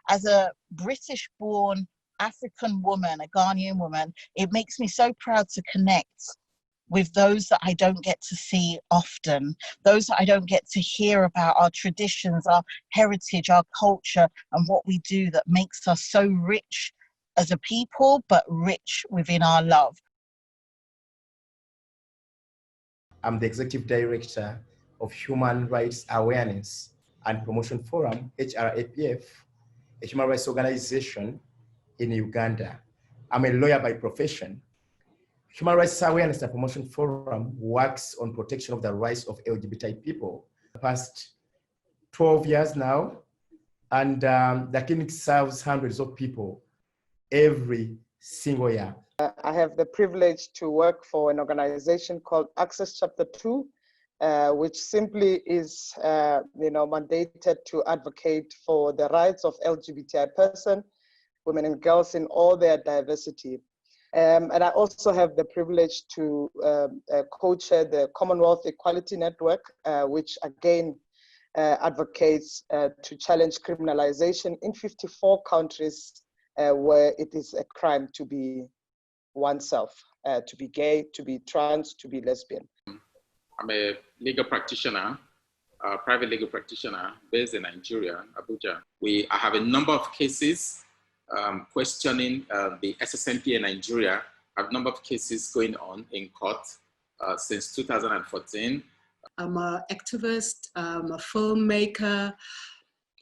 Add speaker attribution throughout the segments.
Speaker 1: as a British-born African woman, a Ghanaian woman, it makes me so proud to connect with those that I don't get to see often, those that I don't get to hear about, our traditions, our heritage, our culture, and what we do that makes us so rich as a people, but rich within our love.
Speaker 2: I'm the Executive Director of Human Rights Awareness and Promotion Forum, HRAPF, a human rights organization in Uganda. I'm a lawyer by profession. Human Rights Awareness and Promotion Forum works on protection of the rights of LGBTI people the past 12 years now, and the clinic serves hundreds of people every single year.
Speaker 3: I have the privilege to work for an organization called Access Chapter 2, which simply is mandated to advocate for the rights of LGBTI person, women and girls in all their diversity. And I also have the privilege to co-chair the Commonwealth Equality Network, which again advocates to challenge criminalization in 54 countries where it is a crime to be oneself, to be gay, to be trans, to be lesbian.
Speaker 4: I'm a legal practitioner, a private legal practitioner based in Nigeria, Abuja. I have a number of cases questioning the SSNP in Nigeria. I have a number of cases going on in court since 2014.
Speaker 5: I'm an activist, I'm a filmmaker.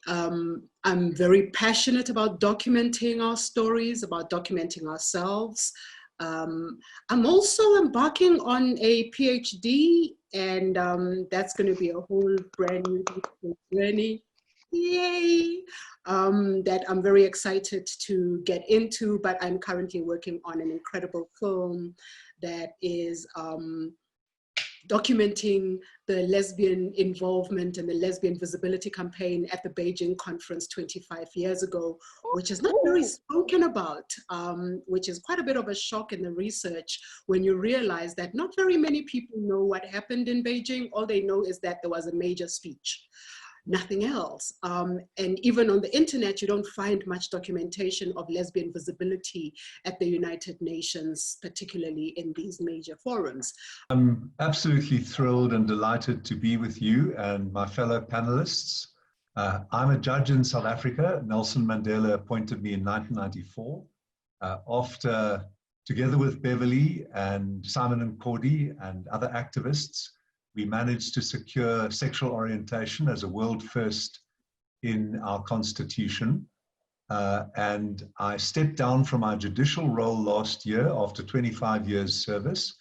Speaker 5: I'm very passionate about documenting our stories, about documenting ourselves. I'm also embarking on a PhD, and that's going to be a whole brand new journey. Yay! That I'm very excited to get into, but I'm currently working on an incredible film that is documenting the lesbian involvement and the lesbian visibility campaign at the Beijing conference 25 years ago, which is not very spoken about, which is quite a bit of a shock in the research when you realize that not very many people know what happened in Beijing. All they know is that there was a major speech. Nothing else. And even on the internet, you don't find much documentation of lesbian visibility at the United Nations, particularly in these major forums.
Speaker 6: I'm absolutely thrilled and delighted to be with you and my fellow panelists. I'm a judge in South Africa. Nelson Mandela appointed me in 1994 after, together with Beverley and Simon and Cordy and other activists, we managed to secure sexual orientation as a world first in our constitution. And I stepped down from my judicial role last year after 25 years service.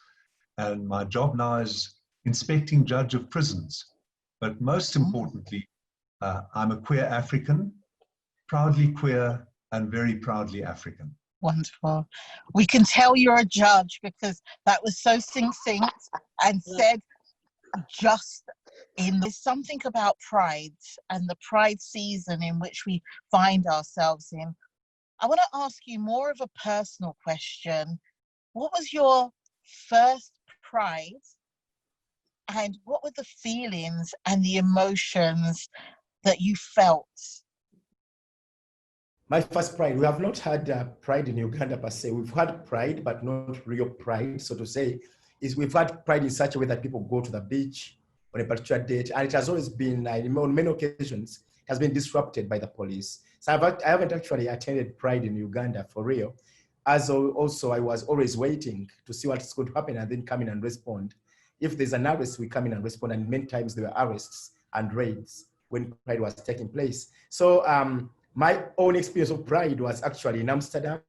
Speaker 6: And my job now is inspecting judge of prisons. But most importantly, I'm a queer African, proudly queer and very proudly African.
Speaker 1: Wonderful. We can tell you're a judge because that was so succinct and said just in. There's something about pride and the pride season in which we find ourselves in. I want to ask you more of a personal question. What was your first pride and what were the feelings and the emotions that you felt?
Speaker 2: My first pride, we have not had pride in Uganda per se. We've had pride, but not real pride, so to say. We've had pride in such a way that people go to the beach on a particular date, and it has always been, on many occasions, it has been disrupted by the police. So I haven't actually attended pride in Uganda for real. As also, I was always waiting to see what's going to happen and then come in and respond. If there's an arrest, we come in and respond, and many times there were arrests and raids when pride was taking place. So my own experience of pride was actually in Amsterdam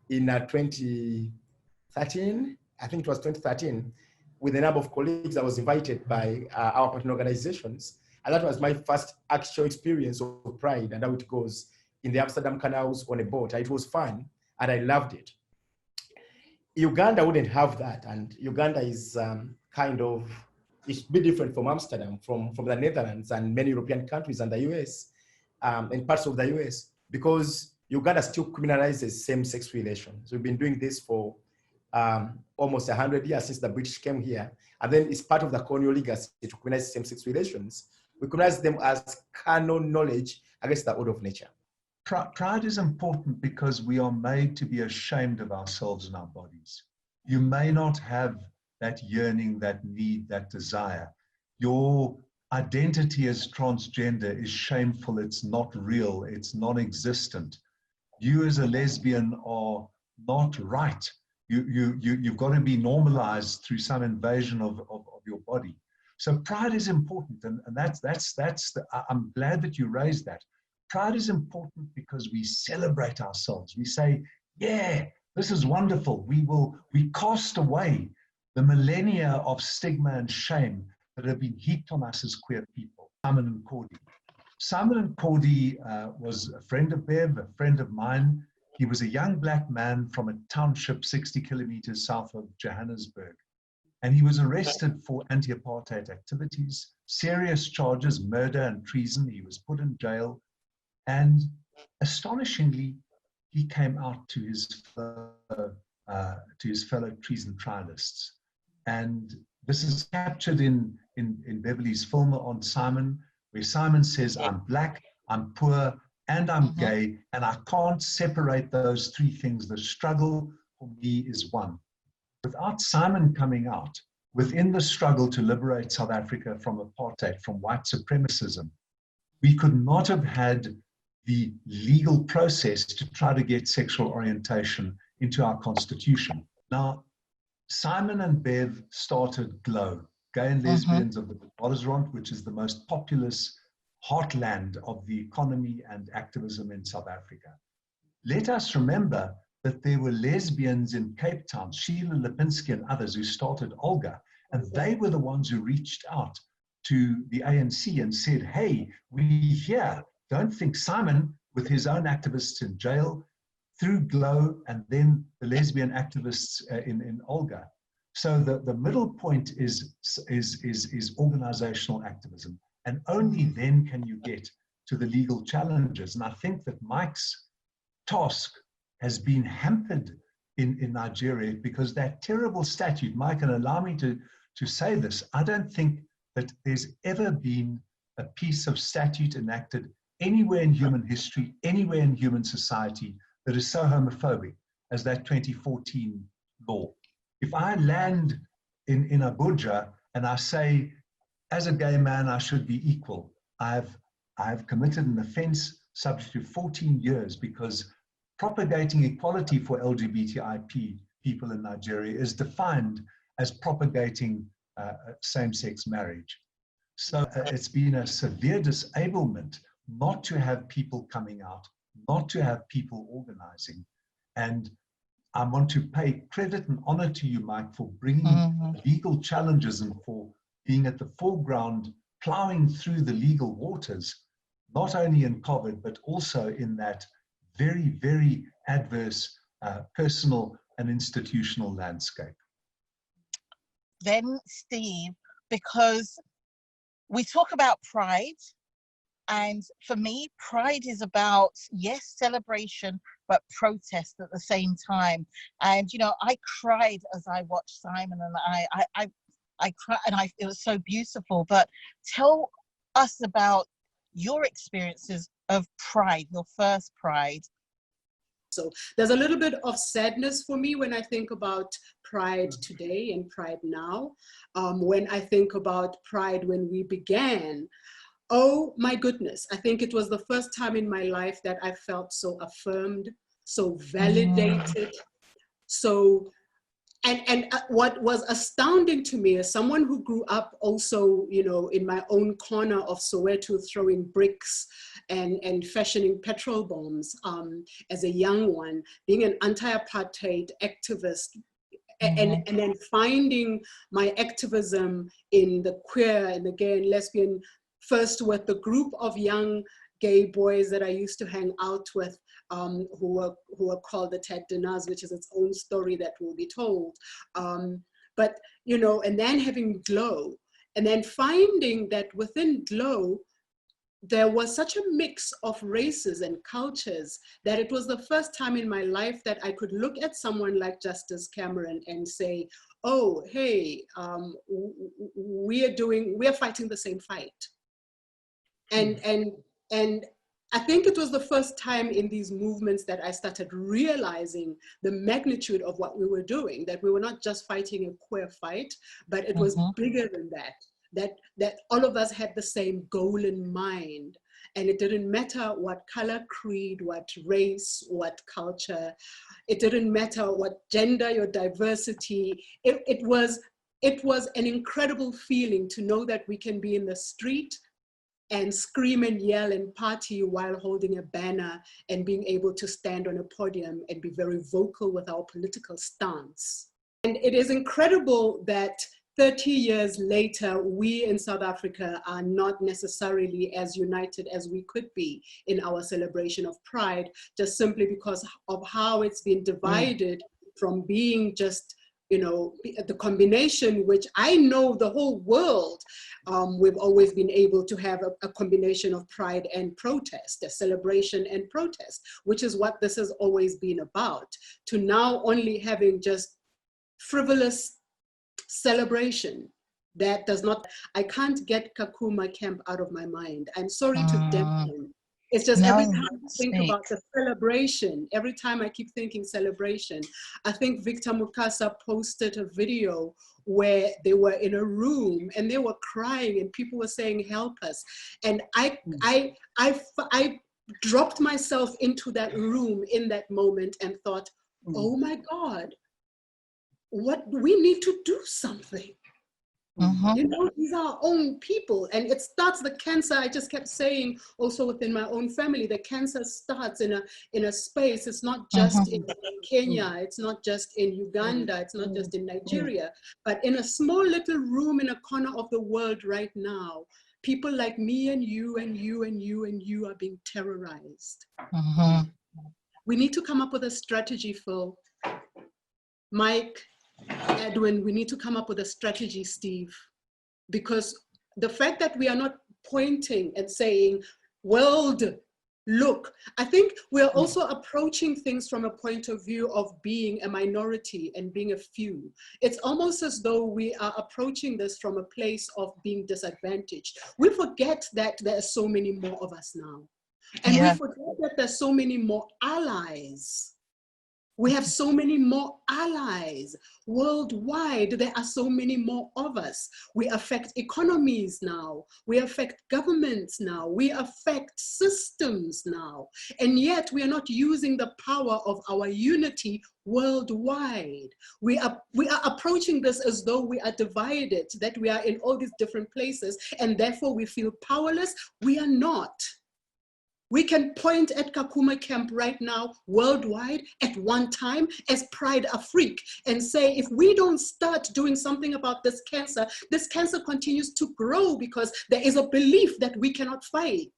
Speaker 2: in 2013. I think it was 2013, with a number of colleagues. I was invited by our partner organizations. And that was my first actual experience of pride and how it goes in the Amsterdam canals on a boat. It was fun and I loved it. Uganda wouldn't have that. And Uganda is it's a bit different from Amsterdam, from the Netherlands and many European countries and the US, and parts of the US, because Uganda still criminalizes same-sex relations. We've been doing this for almost 100 years since the British came here. And then it's part of the colonial legacy to criminalize same-sex relations. We criminalize them as carnal knowledge against the order of nature.
Speaker 6: Pride is important because we are made to be ashamed of ourselves and our bodies. You may not have that yearning, that need, that desire. Your identity as transgender is shameful, it's not real, it's non-existent. You as a lesbian are not right. You've got to be normalized through some invasion of your body. So pride is important, and I'm glad that you raised that. Pride is important because we celebrate ourselves. We say, yeah, this is wonderful. We cast away the millennia of stigma and shame that have been heaped on us as queer people. Simon and Cordy. Simon and Cordy was a friend of Bev, a friend of mine. He was a young black man from a township 60 kilometers south of Johannesburg. And he was arrested for anti-apartheid activities, serious charges, murder and treason. He was put in jail. And astonishingly, he came out to his fellow treason trialists. And this is captured in Beverley's film on Simon, where Simon says, I'm black, I'm poor, and I'm gay, and I can't separate those three things. The struggle for me is one. Without Simon coming out, within the struggle to liberate South Africa from apartheid, from white supremacism, we could not have had the legal process to try to get sexual orientation into our constitution. Now, Simon and Bev started GLOW, Gay and Lesbians of the Witwatersrand, which is the most populous heartland of the economy and activism in South Africa. Let us remember that there were lesbians in Cape Town, Sheila Lipinski and others who started Olga, and they were the ones who reached out to the ANC and said, hey, we're here. Don't think Simon, with his own activists in jail, through GLOW, and then the lesbian activists in Olga. So the middle point is organizational activism. And only then can you get to the legal challenges. And I think that Mike's task has been hampered in Nigeria because that terrible statute, Mike, and allow me to say this, I don't think that there's ever been a piece of statute enacted anywhere in human history, anywhere in human society that is so homophobic as that 2014 law. If I land in Abuja and I say, as a gay man, I should be equal, I've committed an offense subject to 14 years because propagating equality for LGBTI people in Nigeria is defined as propagating same-sex marriage. So it's been a severe disablement not to have people coming out, not to have people organizing. And I want to pay credit and honor to you, Mike, for bringing legal challenges and for being at the foreground, plowing through the legal waters, not only in COVID, but also in that very, very adverse personal and institutional landscape.
Speaker 1: Then, Steve, because we talk about pride, and for me, pride is about, yes, celebration, but protest at the same time. And, you know, I cried as I watched Simon, and I cried, and it was so beautiful. But tell us about your experiences of pride, your first pride.
Speaker 5: So there's a little bit of sadness for me when I think about pride today and pride now. When I think about pride when we began, oh my goodness, I think it was the first time in my life that I felt so affirmed, so validated, so, and what was astounding to me as someone who grew up also, you know, in my own corner of Soweto, throwing bricks and fashioning petrol bombs as a young one, being an anti-apartheid activist, and then finding my activism in the queer and the gay and lesbian, first with the group of young gay boys that I used to hang out with, who were called the Ted Dinners, which is its own story that will be told. But, you know, and then having GLOW, and then finding that within GLOW, there was such a mix of races and cultures that it was the first time in my life that I could look at someone like Justice Cameron and say, oh, hey, we're fighting the same fight. And I think it was the first time in these movements that I started realizing the magnitude of what we were doing, that we were not just fighting a queer fight, but it was bigger than that all of us had the same goal in mind. And it didn't matter what color, creed, what race, what culture. It didn't matter what gender, your diversity. It was an incredible feeling to know that we can be in the street and scream and yell and party while holding a banner and being able to stand on a podium and be very vocal with our political stance. And it is incredible that 30 years later, we in South Africa are not necessarily as united as we could be in our celebration of Pride, just simply because of how it's been divided from being just, you know, the combination, which I know the whole world, we've always been able to have a combination of pride and protest, a celebration and protest, which is what this has always been about, to now only having just frivolous celebration that does not, I can't get Kakuma camp out of my mind. I'm sorry to dampen. It's just every time I think about the celebration, every time I keep thinking celebration, I think Victor Mukasa posted a video where they were in a room and they were crying and people were saying, help us. And I dropped myself into that room in that moment and thought, oh my God, what, we need to do something. You know, these are our own people. And it starts, the cancer, I just kept saying also within my own family, the cancer starts in a space. It's not just in Kenya, it's not just in Uganda, it's not just in Nigeria, but in a small little room in a corner of the world right now, people like me and you and you and you and you are being terrorized. We need to come up with a strategy, Phyll. Mike, Edwin, we need to come up with a strategy, Steve, because the fact that we are not pointing and saying, world, look, I think we're also approaching things from a point of view of being a minority and being a few. It's almost as though we are approaching this from a place of being disadvantaged. We forget that there are so many more of us now. And we forget that there's so many more allies. We have so many more allies worldwide. There are so many more of us. We affect economies now. We affect governments now. We affect systems now. And yet we are not using the power of our unity worldwide. We are approaching this as though we are divided, that we are in all these different places, and therefore we feel powerless. We are not. We can point at Kakuma camp right now, worldwide, at one time, as Pride Afrique, and say, if we don't start doing something about this cancer continues to grow because there is a belief that we cannot fight.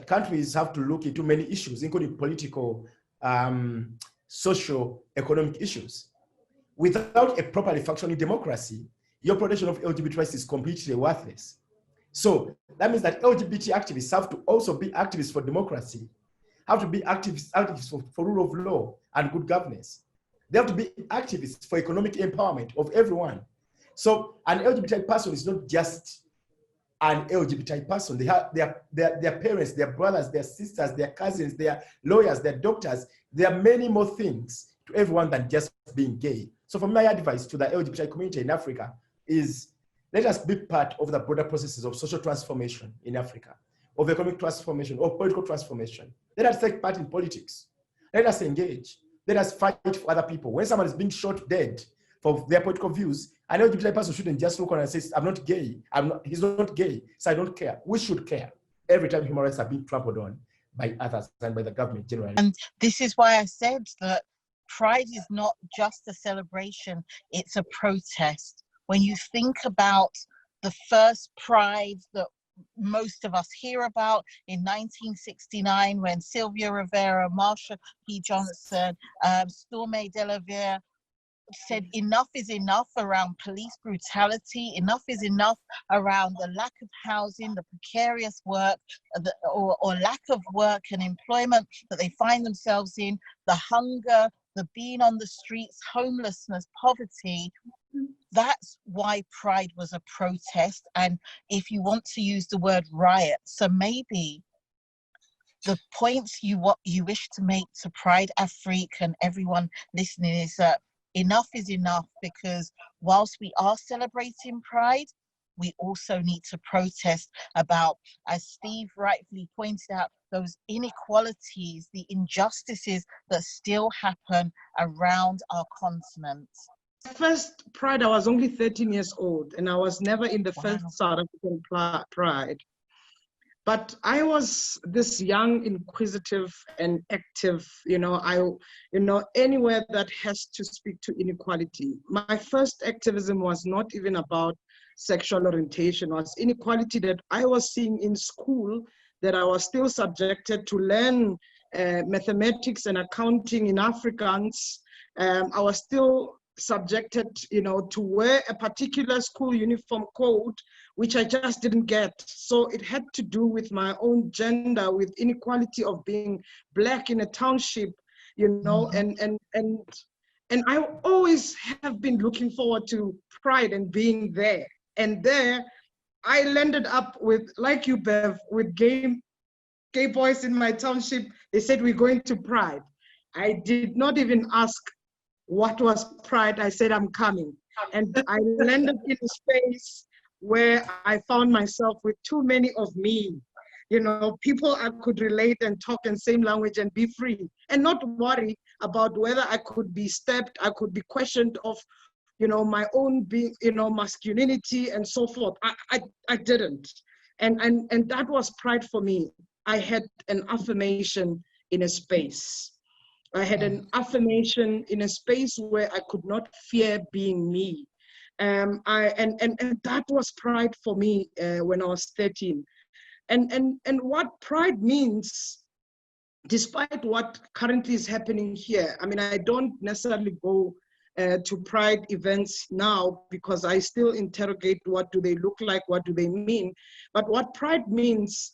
Speaker 2: Countries have to look into many issues, including political, social, economic issues. Without a properly functioning democracy, your protection of LGBT rights is completely worthless. So that means that LGBT activists have to also be activists for democracy, have to be activists for rule of law and good governance. They have to be activists for economic empowerment of everyone. So an LGBTI person is not just an LGBTI person. They have their parents, their brothers, their sisters, their cousins, their lawyers, their doctors. There are many more things to everyone than just being gay. So for my advice to the LGBTI community in Africa is, let us be part of the broader processes of social transformation in Africa, of economic transformation, of political transformation. Let us take part in politics. Let us engage. Let us fight for other people. When someone is being shot dead for their political views, an LGBT person shouldn't just look on and say, I'm not gay. He's not gay, so I don't care. We should care every time human rights are being trampled on by others and by the government generally.
Speaker 1: And this is why I said that Pride is not just a celebration, it's a protest. When you think about the first Pride that most of us hear about in 1969, when Sylvia Rivera, Marsha P. Johnson, Stormé Delavier said enough is enough around police brutality, enough is enough around the lack of housing, the precarious work, or lack of work and employment that they find themselves in, the hunger, the being on the streets, homelessness, poverty. That's why Pride was a protest. And if you want to use the word riot, so maybe the points what you wish to make to Pride Afrique and everyone listening is that enough is enough, because whilst we are celebrating Pride, we also need to protest about, as Steve rightfully pointed out, those inequalities, the injustices that still happen around our continent.
Speaker 3: First Pride, I was only 13 years old, and I was never in the first South African Pride. But I was this young, inquisitive, and active. Anywhere that has to speak to inequality. My first activism was not even about sexual orientation. It was inequality that I was seeing in school, that I was still subjected to learn mathematics and accounting in Afrikaans. I was still subjected, to wear a particular school uniform code, which I just didn't get. So it had to do with my own gender, with inequality of being Black in a township, and I always have been looking forward to Pride and being there. And there, I landed up with, like you, Bev, with gay boys in my township. They said, we're going to Pride. I did not even ask what was Pride. I said, I'm coming. And I landed in a space where I found myself with too many of me. People I could relate and talk in same language and be free and not worry about whether I could be stepped, I could be questioned of, my own being, masculinity and so forth. I didn't. And that was Pride for me. I had an affirmation in a space. I had an affirmation in a space where I could not fear being me. And that was Pride for me when I was 13. And what Pride means, despite what currently is happening here, I mean, I don't necessarily go to Pride events now because I still interrogate what do they look like, what do they mean. But what Pride means,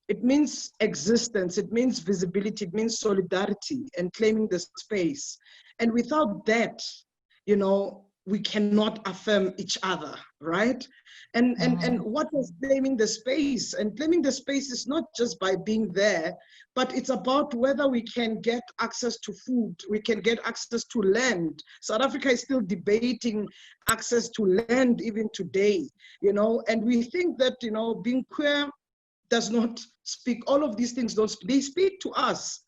Speaker 3: it means existence, it means visibility, it means solidarity and claiming the space. And without that, we cannot affirm each other, right? And what was claiming the space? And claiming the space is not just by being there, but it's about whether we can get access to food, we can get access to land. South Africa is still debating access to land even today, and we think that, being queer does not speak, all of these things they speak to us.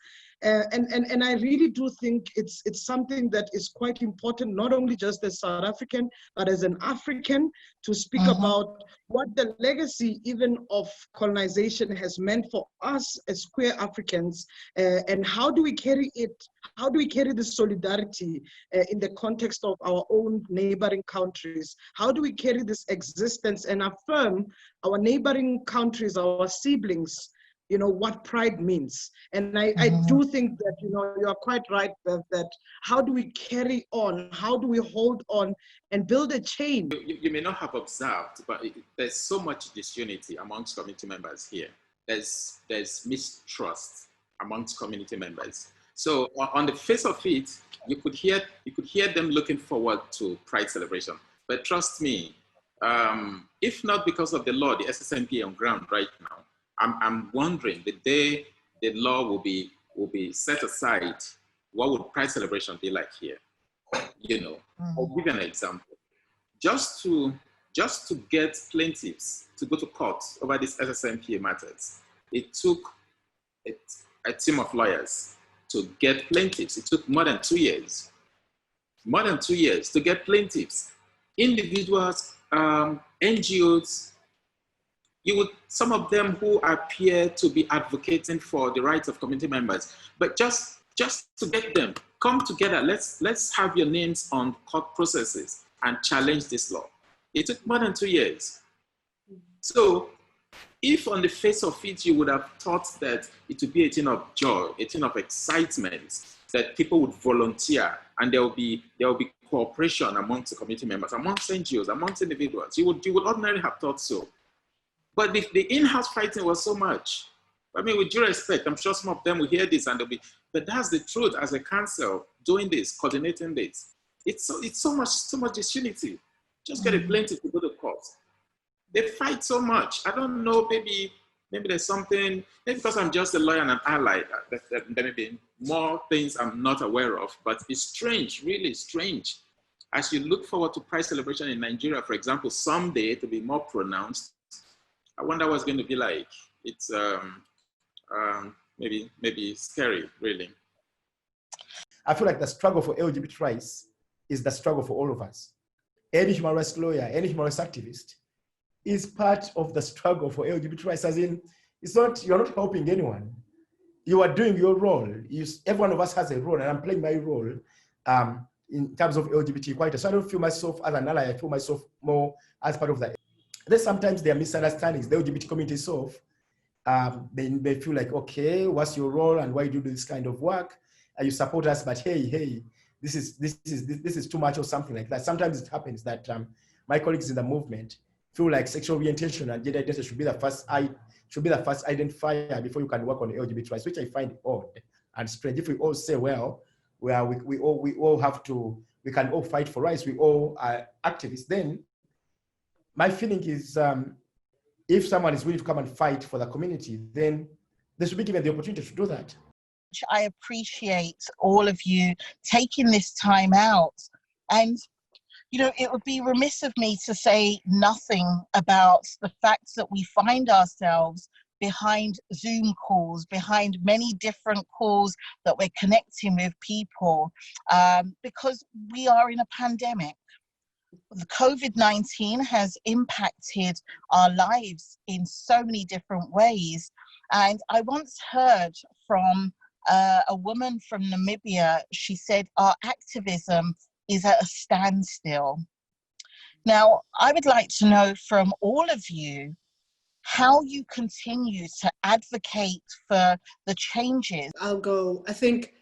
Speaker 3: And I really do think it's something that is quite important, not only just as South African, but as an African, to speak about what the legacy even of colonization has meant for us as queer Africans, and how do we carry it, how do we carry this solidarity in the context of our own neighboring countries? How do we carry this existence and affirm our neighboring countries, our siblings, what Pride means? And I do think that, you are quite right, Bev, that how do we carry on? How do we hold on and build a chain?
Speaker 4: You may not have observed, but there's so much disunity amongst community members here. There's mistrust amongst community members. So on the face of it, you could hear them looking forward to Pride celebration. But trust me, if not because of the law, the SSNP on ground right now, I'm wondering the day the law will be set aside, what would Pride celebration be like here? I'll give you an example. Just to get plaintiffs to go to court over these SSNP matters, it took a team of lawyers to get plaintiffs. It took more than 2 years. More than 2 years to get plaintiffs. Individuals, NGOs, some of them who appear to be advocating for the rights of community members, but just to get them, come together, let's have your names on court processes and challenge this law. It took more than 2 years. So if on the face of it, you would have thought that it would be a thing of joy, a thing of excitement, that people would volunteer and there will be cooperation amongst the community members, amongst NGOs, amongst individuals, you would ordinarily have thought so. But the in-house fighting was so much. I mean, with due respect, I'm sure some of them will hear this and they'll be, but that's the truth as a council doing this, coordinating this. It's so much disunity. Just get a plaintiff to go to court. They fight so much. I don't know, maybe maybe there's something, maybe because I'm just a lawyer and an ally, there may be more things I'm not aware of, but it's strange, really strange. As you look forward to Pride celebration in Nigeria, for example, someday to be more pronounced, I wonder what's going to be like. It's maybe scary, really.
Speaker 2: I feel like the struggle for LGBT rights is the struggle for all of us. Any human rights lawyer, any human rights activist is part of the struggle for LGBT rights, as in, you're not helping anyone. You are doing your role. Every one of us has a role, and I'm playing my role in terms of LGBT equality. So I don't feel myself as an ally, I feel myself more as part of that. Then sometimes there are misunderstandings. The LGBT community itself, they feel like, okay, what's your role and why do you do this kind of work? And you support us, but hey, this is too much or something like that. Sometimes it happens that my colleagues in the movement feel like sexual orientation and gender identity should be the first identifier before you can work on LGBT rights, which I find odd and strange. If we all say, well, we all have to, we can all fight for rights, we all are activists, then my feeling is if someone is willing to come and fight for the community, then they should be given the opportunity to do that.
Speaker 1: I appreciate all of you taking this time out. And, you know, it would be remiss of me to say nothing about the fact that we find ourselves behind Zoom calls, behind many different calls that we're connecting with people, because we are in a pandemic. The COVID-19 has impacted our lives in so many different ways. And I once heard from a woman from Namibia. She said, our activism is at a standstill. Now, I would like to know from all of you how you continue to advocate for the changes.
Speaker 5: I'll go. I think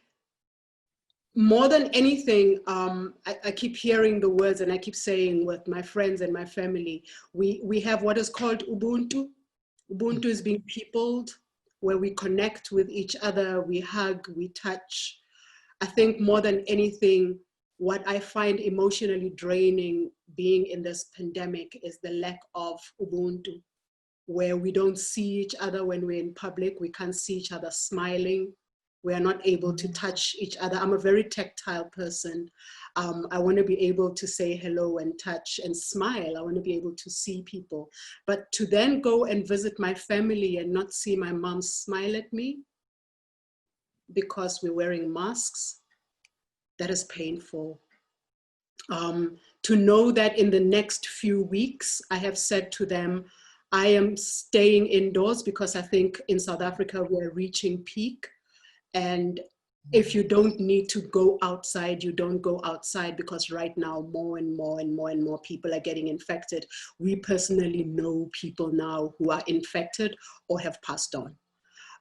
Speaker 5: more than anything, I keep hearing the words and I keep saying with my friends and my family, we have what is called Ubuntu. Ubuntu is being peopled, where we connect with each other, we hug, we touch. I think more than anything, what I find emotionally draining being in this pandemic is the lack of Ubuntu, where we don't see each other when we're in public, we can't see each other smiling. We are not able to touch each other. I'm a very tactile person. I want to be able to say hello and touch and smile. I want to be able to see people. But to then go and visit my family and not see my mom smile at me because we're wearing masks, that is painful. To know that in the next few weeks, I have said to them, I am staying indoors because I think in South Africa, we're reaching peak. And if you don't need to go outside, you don't go outside, because right now more and more people are getting infected. We personally know people now who are infected or have passed on.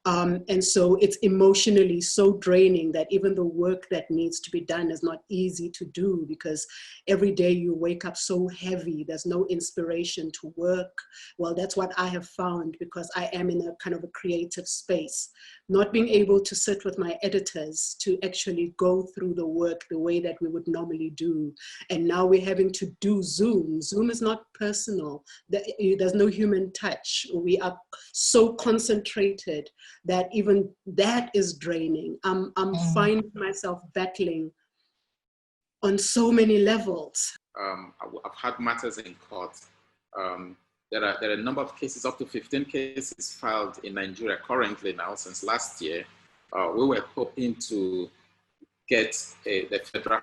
Speaker 5: And so it's emotionally so draining that even the work that needs to be done is not easy to do, because every day you wake up so heavy, there's no inspiration to work. Well, that's what I have found, because I am in a kind of a creative space, not being able to sit with my editors to actually go through the work the way that we would normally do. And now we're having to do Zoom. Zoom is not personal. There's no human touch. We are so concentrated that even that is draining. I'm finding myself battling on so many levels.
Speaker 4: I've had matters in court. There are a number of cases, up to 15 cases filed in Nigeria currently now since last year. We were hoping to get the federal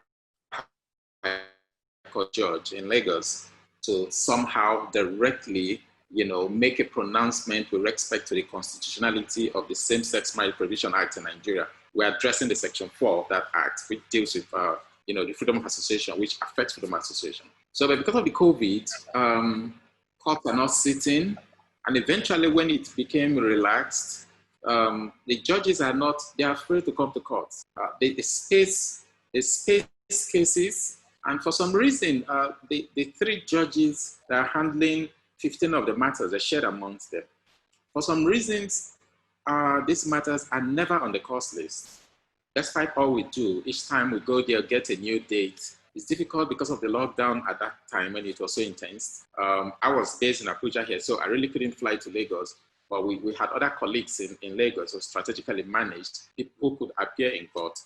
Speaker 4: court judge in Lagos to somehow directly, make a pronouncement with respect to the constitutionality of the Same-Sex Marriage Prohibition Act in Nigeria. We're addressing the Section 4 of that act, which deals with, the freedom of association, which affects freedom of association. So, but because of the COVID, courts are not sitting, and eventually when it became relaxed, the judges they're afraid to come to court. They space cases, and for some reason, the 3 judges that are handling 15 of the matters are shared amongst them. For some reasons, these matters are never on the court list. Despite all we do, each time we go there, get a new date. It's difficult because of the lockdown at that time when it was so intense. I was based in Abuja here, so I really couldn't fly to Lagos. but we had other colleagues in Lagos who strategically managed people who could appear in court.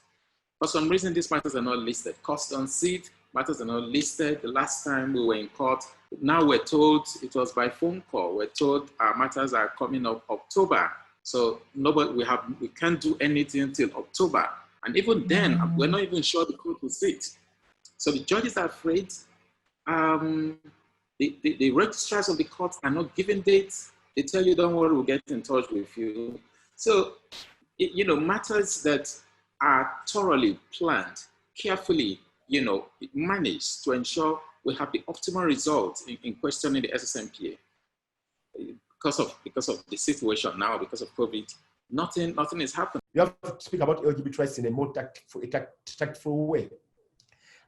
Speaker 4: For some reason, these matters are not listed. Cost on seat, matters are not listed. The last time we were in court, now we're told it was by phone call. We're told our matters are coming up October. So we can't do anything until October. And even then, we're not even sure the court will sit. So the judges are afraid. The registrars of the court are not giving dates. They tell you, don't worry, we'll get in touch with you. So, matters that are thoroughly planned, carefully, managed to ensure we have the optimal result in questioning the SSMPA. Because of the situation now, because of COVID, nothing is happening.
Speaker 2: You have to speak about LGBT rights in a more tactful way.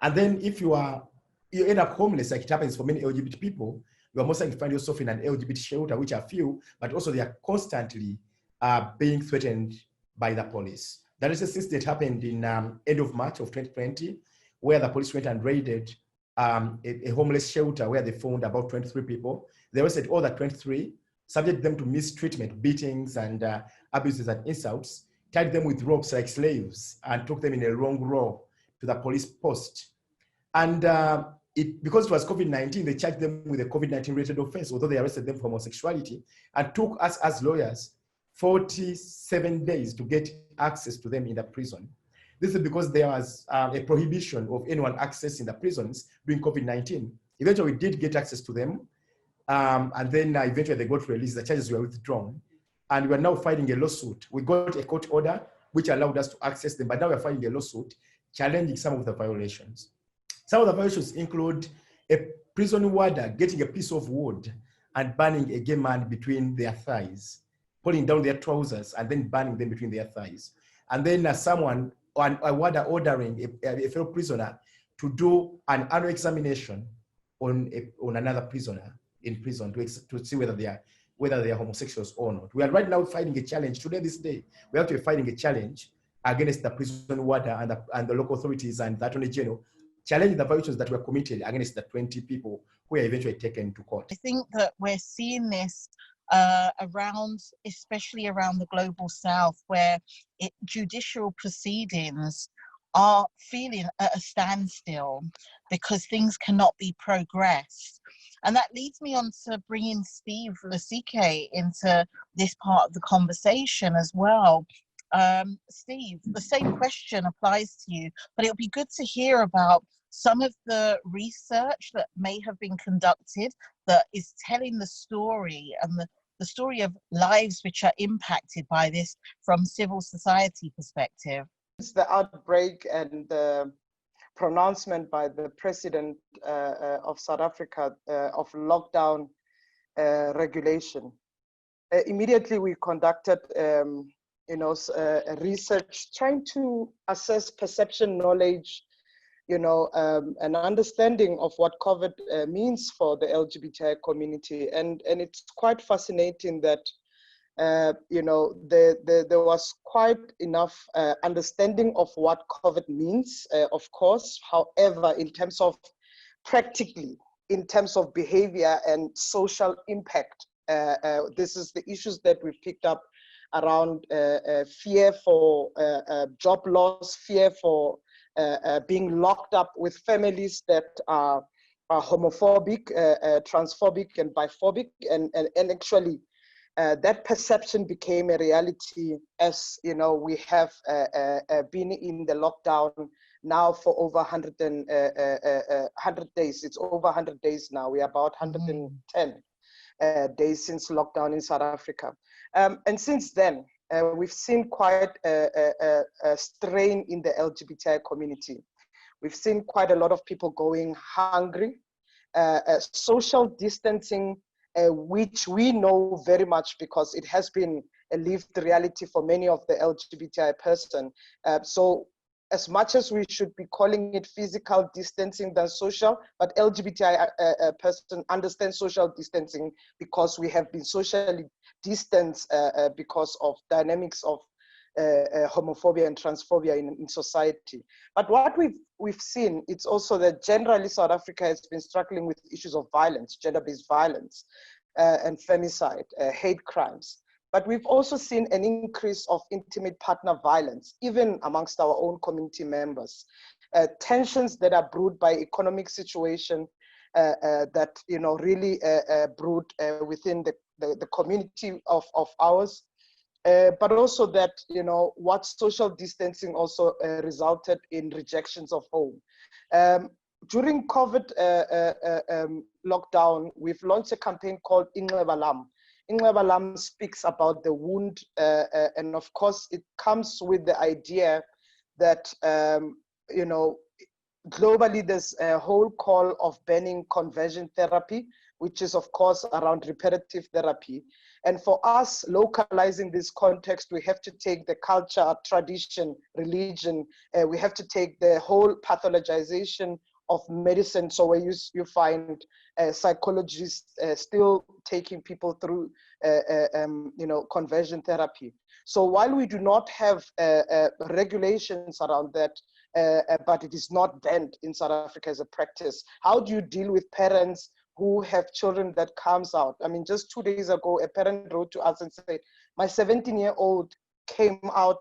Speaker 2: And then if you end up homeless, like it happens for many LGBT people, you are most likely to find yourself in an LGBT shelter, which are few, but also they are constantly being threatened by the police. That is a incident that happened in end of March of 2020, where the police went and raided a homeless shelter where they found about 23 people. They arrested all the 23, subjected them to mistreatment, beatings, and abuses and insults, tied them with ropes like slaves, and took them in a long row to the police post. And because it was COVID-19, they charged them with a COVID-19 related offense, although they arrested them for homosexuality, and took us as lawyers 47 days to get access to them in the prison. This is because there was a prohibition of anyone accessing the prisons during COVID-19. Eventually, we did get access to them, and then eventually they got released. The charges were withdrawn, and we are now filing a lawsuit. We got a court order which allowed us to access them, but now we're filing a lawsuit challenging some of the violations. Some of the violations include a prison warder getting a piece of wood and burning a gay man between their thighs, pulling down their trousers and then burning them between their thighs. And then a warder ordering a fellow prisoner to do an annual examination on another prisoner in prison to see whether they are homosexuals or not. We are right now fighting a challenge. This day, we have to be fighting a challenge against the prison warder and the local authorities and the Attorney General, challenging the violations that were committed against the 20 people who were eventually taken to court.
Speaker 1: I think that we're seeing this especially around the global south, where judicial proceedings are feeling at a standstill because things cannot be progressed. And that leads me on to bringing Steve Letsike into this part of the conversation as well. Steve, the same question applies to you, but it would be good to hear about some of the research that may have been conducted that is telling the story and the story of lives which are impacted by this from civil society perspective.
Speaker 3: It's the outbreak and the pronouncement by the president of South Africa of lockdown regulation. Immediately we conducted research trying to assess perception, knowledge, an understanding of what COVID means for the LGBTI community. And it's quite fascinating that, there was quite enough understanding of what COVID means, of course. However, in terms of practically, in terms of behavior and social impact, this is the issues that we've picked up around fear for job loss, fear for being locked up with families that are homophobic, transphobic, and biphobic, and actually that perception became a reality as we have been in the lockdown now for over 100 days. It's over 100 days now. We're about 110 days since lockdown in South Africa. And since then, we've seen quite a strain in the LGBTI community. We've seen quite a lot of people going hungry, social distancing, which we know very much because it has been a lived reality for many of the LGBTI person. So as much as we should be calling it physical distancing than social, but LGBTI person understands social distancing because we have been socially distanced because of dynamics of homophobia and transphobia in society. But what we've seen, it's also that generally South Africa has been struggling with issues of violence, gender-based violence. and femicide, hate crimes. But we've also seen an increase of intimate partner violence, even amongst our own community members. Tensions that are brewed by economic situation that really brewed within the community of ours. But also that, what social distancing also resulted in rejections of home. During COVID lockdown, we've launched a campaign called Inqeba Lam speaks about the wound, and of course, it comes with the idea that, globally, there's a whole call of banning conversion therapy, which is, of course, around reparative therapy. And for us, localizing this context, we have to take the culture, tradition, religion, we have to take the whole pathologization of medicine. So where you find psychologists still taking people through, conversion therapy. So while we do not have regulations around that, but it is not banned in South Africa as a practice, how do you deal with parents who have children that comes out? I mean, just 2 days ago, a parent wrote to us and said, my 17-year-old came out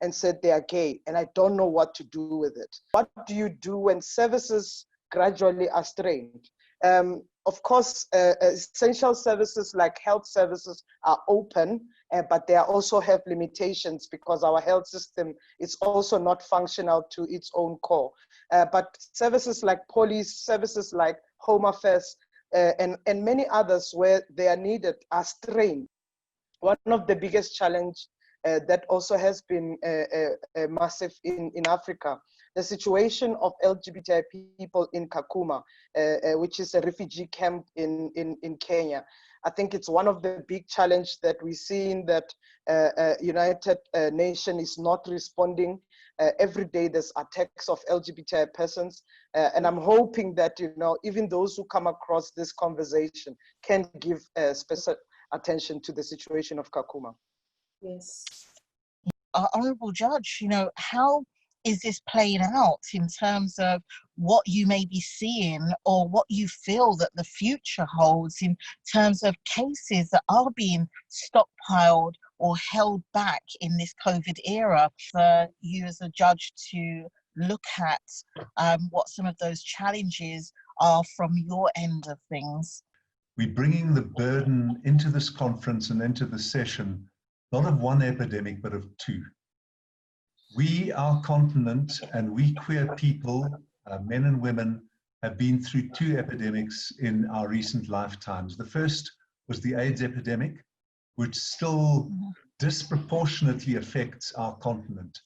Speaker 3: and said they are gay, and I don't know what to do with it. What do you do when services gradually are strained? Of course, essential services like health services are open, but they also have limitations because our health system is also not functional to its own core. But services like police, services like home affairs, and many others where they are needed are strained. One of the biggest challenge that also has been massive in Africa, the situation of LGBTI people in Kakuma, which is a refugee camp in Kenya. I think it's one of the big challenges that we see in that United Nations is not responding. Every day there's attacks of LGBTI persons, and I'm hoping that even those who come across this conversation can give special attention to the situation of Kakuma.
Speaker 5: Yes.
Speaker 1: Honourable Judge, how is this playing out in terms of what you may be seeing or what you feel that the future holds in terms of cases that are being stockpiled or held back in this COVID era, for you as a judge to look at what some of those challenges are from your end of things?
Speaker 6: We're bringing the burden into this conference and into the session, not of one epidemic, but of two. We, our continent, and we queer people, men and women, have been through two epidemics in our recent lifetimes. The first was the AIDS epidemic, which still disproportionately affects our continent.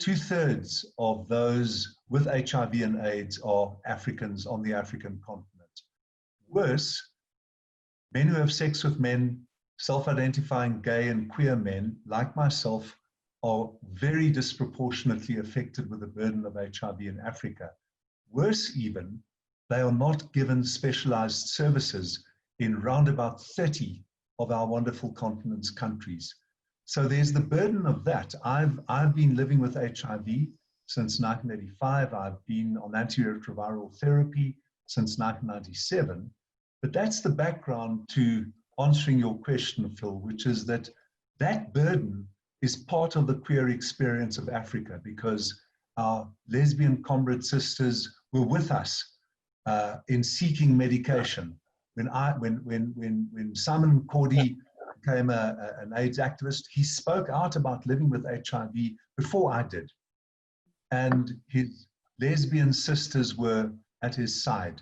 Speaker 6: 2/3 of those with HIV and AIDS are Africans on the African continent. Worse, men who have sex with men, self-identifying gay and queer men, like myself, are very disproportionately affected with the burden of HIV in Africa. Worse even, they are not given specialized services in round about 30 of our wonderful continent's countries. So there's the burden of that. I've been living with HIV since 1985. I've been on antiretroviral therapy since 1997. But that's the background to answering your question, Phyll, which is that burden is part of the queer experience of Africa, because our lesbian comrade sisters were with us in seeking medication. When Simon Cordy became an AIDS activist, he spoke out about living with HIV before I did. And his lesbian sisters were at his side.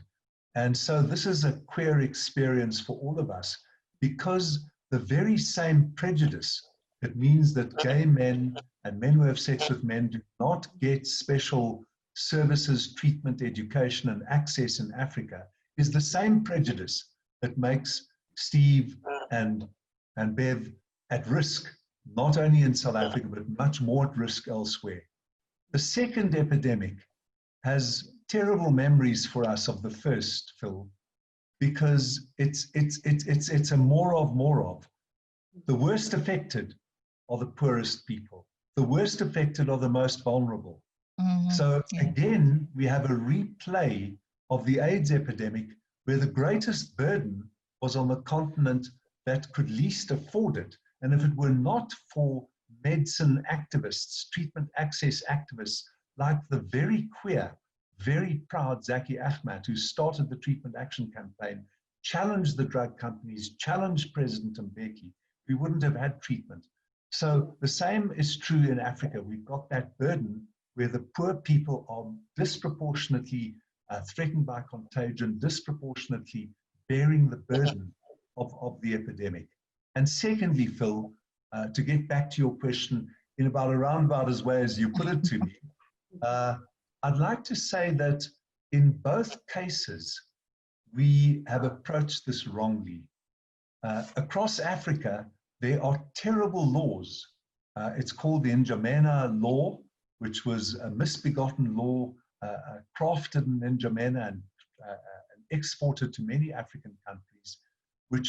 Speaker 6: And so this is a queer experience for all of us, because the very same prejudice that means that gay men and men who have sex with men do not get special services, treatment, education, and access in Africa is the same prejudice that makes Steve and Bev at risk, not only in South Africa, but much more at risk elsewhere. The second epidemic has terrible memories for us of the first, Phyll, because it's a more of. The worst affected are the poorest people. The worst affected are the most vulnerable. So again, we have a replay of the AIDS epidemic, where the greatest burden was on the continent that could least afford it. And if it were not for medicine activists, treatment access activists, like the very queer, very proud Zaki Ahmed, who started the Treatment Action Campaign, challenged the drug companies, challenged President Mbeki, we wouldn't have had treatment. So the same is true in Africa. We've got that burden where the poor people are disproportionately threatened by contagion, disproportionately bearing the burden of the epidemic. And secondly, Phyll, to get back to your question in about a roundabout as way as you put it to me, I'd like to say that in both cases, we have approached this wrongly. Across Africa, there are terrible laws. It's called the N'Djamena law, which was a misbegotten law crafted in N'Djamena and exported to many African countries, which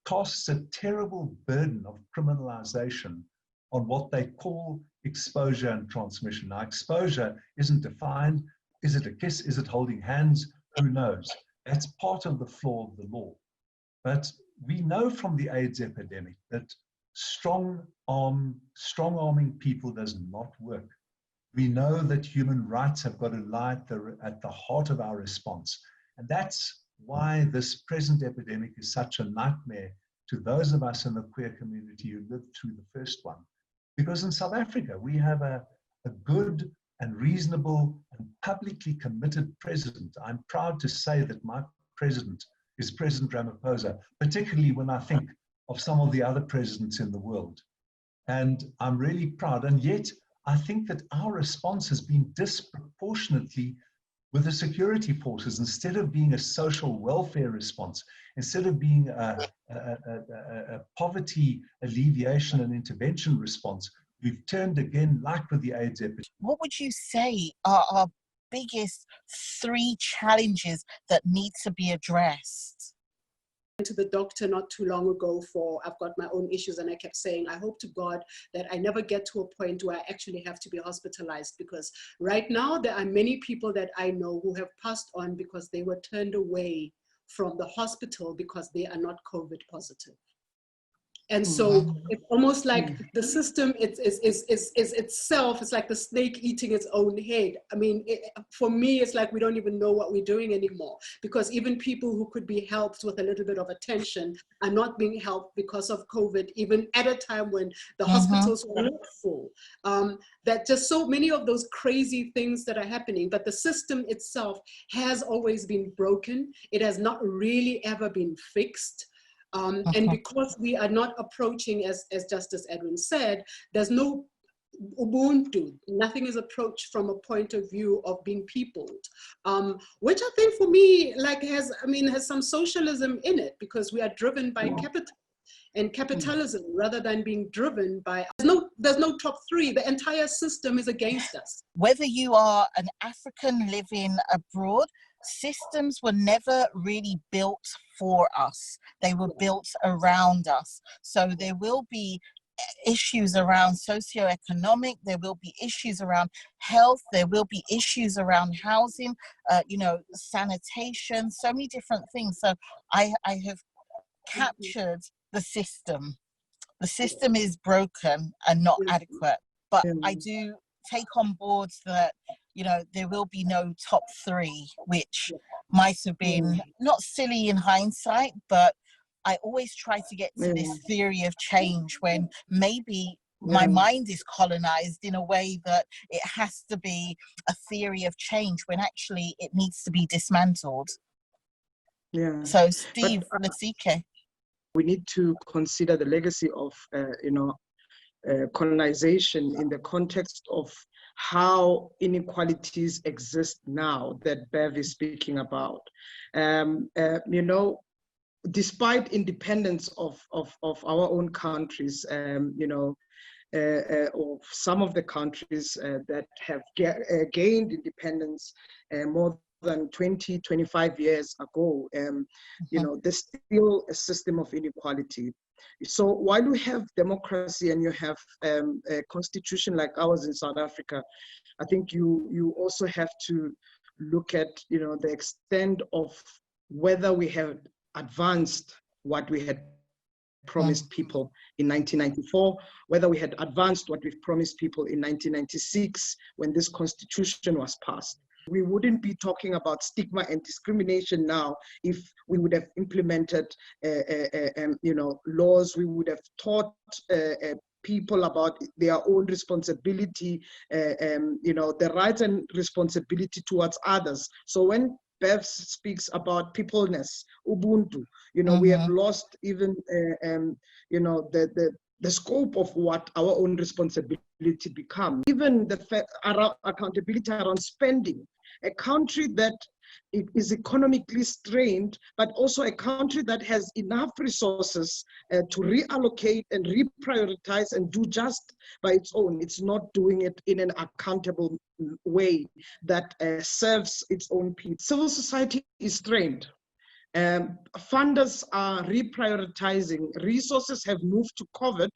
Speaker 6: casts a terrible burden of criminalization on what they call exposure and transmission. Now, exposure isn't defined. Is it a kiss? Is it holding hands? Who knows? That's part of the flaw of the law. But we know from the AIDS epidemic that strong-arming people does not work. We know that human rights have got to lie at the heart of our response. And that's why this present epidemic is such a nightmare to those of us in the queer community who lived through the first one. Because in South Africa, we have a good and reasonable and publicly committed president. I'm proud to say that my president is President Ramaphosa, particularly when I think of some of the other presidents in the world. And I'm really proud. And yet, I think that our response has been disproportionately with the security forces. Instead of being a social welfare response, instead of being a poverty alleviation and intervention response, we've turned again, like with the AIDS epidemic.
Speaker 1: What would you say are our biggest 3 challenges that need to be addressed?
Speaker 5: To the doctor not too long ago for I've got my own issues, and I kept saying I hope to God that I never get to a point where I actually have to be hospitalized, because right now there are many people that I know who have passed on because they were turned away from the hospital because they are not COVID positive. And so it's almost like the system is itself, it's like the snake eating its own head. I mean, for me, it's like we don't even know what we're doing anymore, because even people who could be helped with a little bit of attention are not being helped because of COVID, even at a time when the hospitals were not full. That just so many of those crazy things that are happening, but the system itself has always been broken. It has not really ever been fixed. And because we are not approaching, as Justice Edwin said, there's no Ubuntu. Nothing is approached from a point of view of being peopled, which I think for me, like has some socialism in it, because we are driven by capital and capitalism rather than being driven by, there's no top 3. The entire system is against us.
Speaker 1: Whether you are an African living abroad, systems were never really built for us. They were built around us. So there will be issues around socioeconomic, there will be issues around health, there will be issues around housing, sanitation, so many different things. So I have captured the system. The system is broken and not adequate, but I do take on board that there will be no top 3, which might have been not silly in hindsight, but I always try to get to this theory of change when maybe my mind is colonized in a way that it has to be a theory of change when actually it needs to be dismantled. Yeah. So Steve, Letsike.
Speaker 3: We need to consider the legacy of, colonization in the context of how inequalities exist now that Bev is speaking about. Despite independence of our own countries, of some of the countries that have gained independence more than 20, 25 years ago, there's still a system of inequality. So while you have democracy and you have a constitution like ours in South Africa, I think you also have to look at the extent of whether we have advanced
Speaker 7: what we had promised people in 1994, whether we had advanced what we've promised people in 1996 when this constitution was passed. We wouldn't be talking about stigma and discrimination now if we would have implemented laws. We would have taught people about their own responsibility, the rights and responsibility towards others. So when Bev speaks about peopleness, Ubuntu, we have lost even, the scope of what our own responsibility becomes. Even the accountability around spending. A country that it is economically strained, but also a country that has enough resources to reallocate and reprioritize and do just by its own. It's not doing it in an accountable way that serves its own people. Civil society is strained. Funders are reprioritizing. Resources have moved to COVID.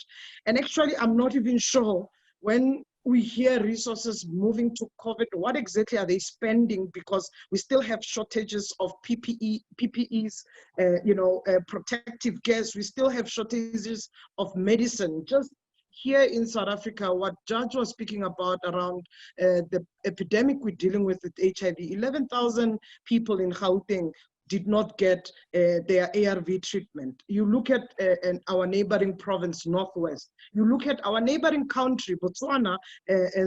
Speaker 7: And actually, I'm not even sure when we hear resources moving to COVID, what exactly are they spending? Because we still have shortages of PPEs, protective gears. We still have shortages of medicine. Just here in South Africa, what Judge was speaking about around the epidemic we're dealing with HIV, 11,000 people in Gauteng did not get their ARV treatment. You look at our neighboring province, Northwest. You look at our neighboring country, Botswana,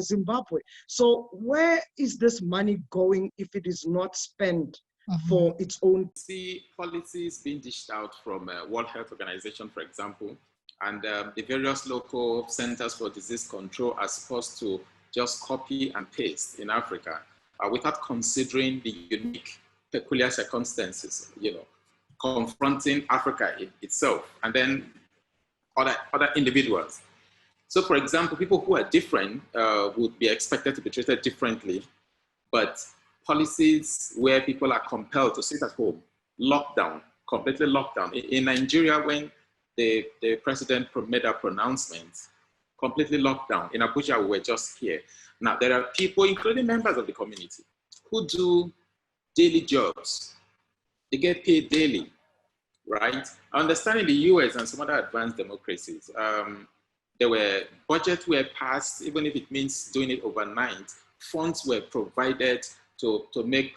Speaker 7: Zimbabwe. So where is this money going if it is not spent for its own?
Speaker 4: See policies being dished out from World Health Organization, for example, and the various local centers for disease control are supposed to just copy and paste in Africa without considering the unique peculiar circumstances, confronting Africa itself, and then other individuals. So, for example, people who are different would be expected to be treated differently, but policies where people are compelled to sit at home, lockdown, completely lockdown. In Nigeria, when the president made a pronouncement, completely locked down. In Abuja, we were just here. Now, there are people, including members of the community, who do daily jobs. They get paid daily, right? I understand in the US and some other advanced democracies, budgets were passed, even if it means doing it overnight. Funds were provided to make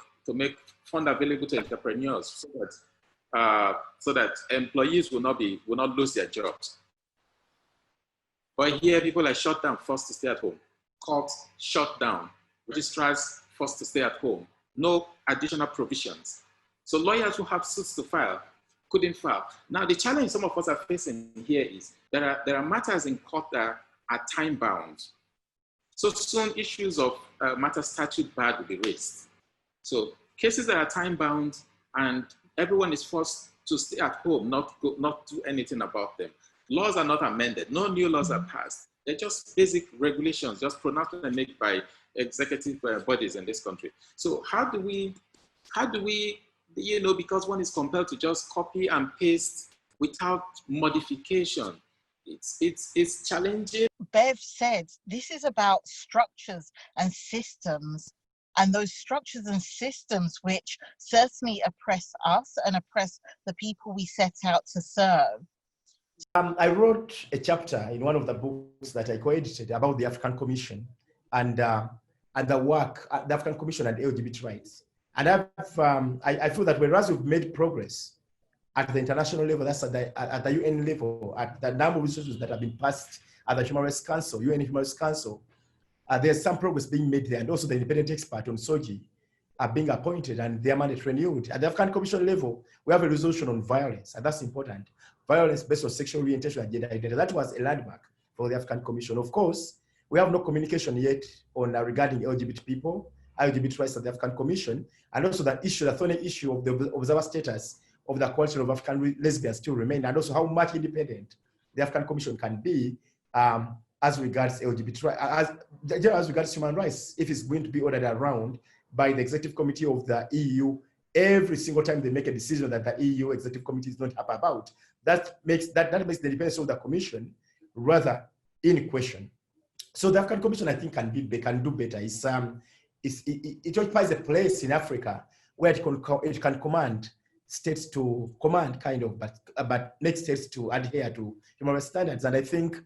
Speaker 4: fund available to entrepreneurs so that employees will not lose their jobs. But here, people are shut down, forced to stay at home. Courts shut down. Registrars forced to stay at home. No additional provisions. So lawyers who have suits to file couldn't file. Now, the challenge some of us are facing here is there are matters in court that are time bound. So soon issues of matter statute bar will be raised. So cases that are time bound and everyone is forced to stay at home, not do anything about them. Laws are not amended. No new laws are passed. They're just basic regulations, just pronounced and made by executive bodies in this country. So how do we, because one is compelled to just copy and paste without modification, it's challenging.
Speaker 1: Bev said this is about structures and systems, and those structures and systems which certainly oppress us and oppress the people we set out to serve.
Speaker 2: I wrote a chapter in one of the books that I co-edited about the African Commission and the work, the African Commission and LGBT rights. And I feel that whereas we've made progress at the international level, that's at the UN level, at the number of resources that have been passed at the Human Rights Council, UN Human Rights Council, there's some progress being made there, and also the independent expert on SOGI are being appointed and their mandate renewed. At the African Commission level, we have a resolution on violence, and that's important. Violence based on sexual orientation and gender identity. That was a landmark for the African Commission. Of course, we have no communication yet on regarding LGBT people, LGBT rights at the African Commission, and also that issue, the thorny issue of the observer status of the culture of African lesbians still remain, and also how much independent the African Commission can be as regards LGBT rights, as regards human rights, if it's going to be ordered around by the Executive Committee of the EU every single time they make a decision that the EU Executive Committee is not happy about. That makes the independence of the Commission rather in question. So the African Commission, I think, can do better. It occupies a place in Africa where it can command states to command, kind of, but make states to adhere to human rights standards. And I think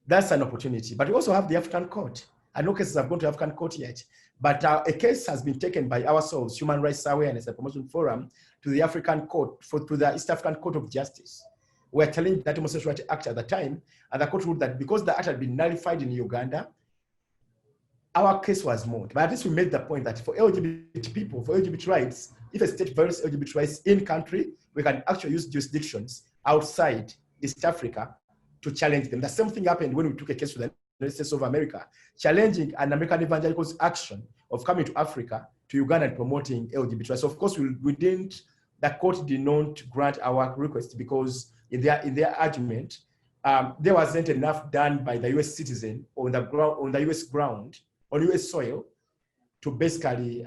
Speaker 2: that's an opportunity. But we also have the African Court. And no cases have gone to African Court yet. But a case has been taken by ourselves, Human Rights Awareness and Promotion Forum, to the African Court, to the East African Court of Justice. We were telling that Homosexuality Act at the time, and the court ruled that because the act had been nullified in Uganda, our case was moved. But at least we made the point that for LGBT people, for LGBT rights, if a state violates LGBT rights in country, we can actually use jurisdictions outside East Africa to challenge them. The same thing happened when we took a case to the United States of America, challenging an American evangelical's action of coming to Africa, to Uganda, and promoting LGBT rights. So of course, the court did not grant our request because in their argument, there wasn't enough done by the US citizen on the US ground, on US soil, to basically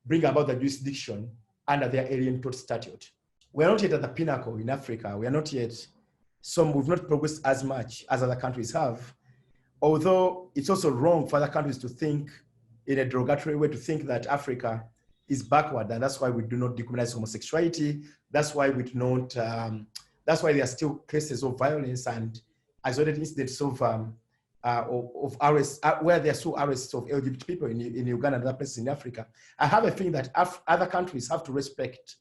Speaker 2: bring about the jurisdiction under their Alien Tort Statute. We're not yet at the pinnacle in Africa. We are not yet, we've not progressed as much as other countries have. Although it's also wrong for other countries to think in a derogatory way, to think that Africa is backward, and that's why we do not decriminalize homosexuality. That's why we do not, that's why there are still cases of violence and isolated incidents of arrests, where there are still arrests of LGBT people in Uganda and other places in Africa. I have a feeling that other countries have to respect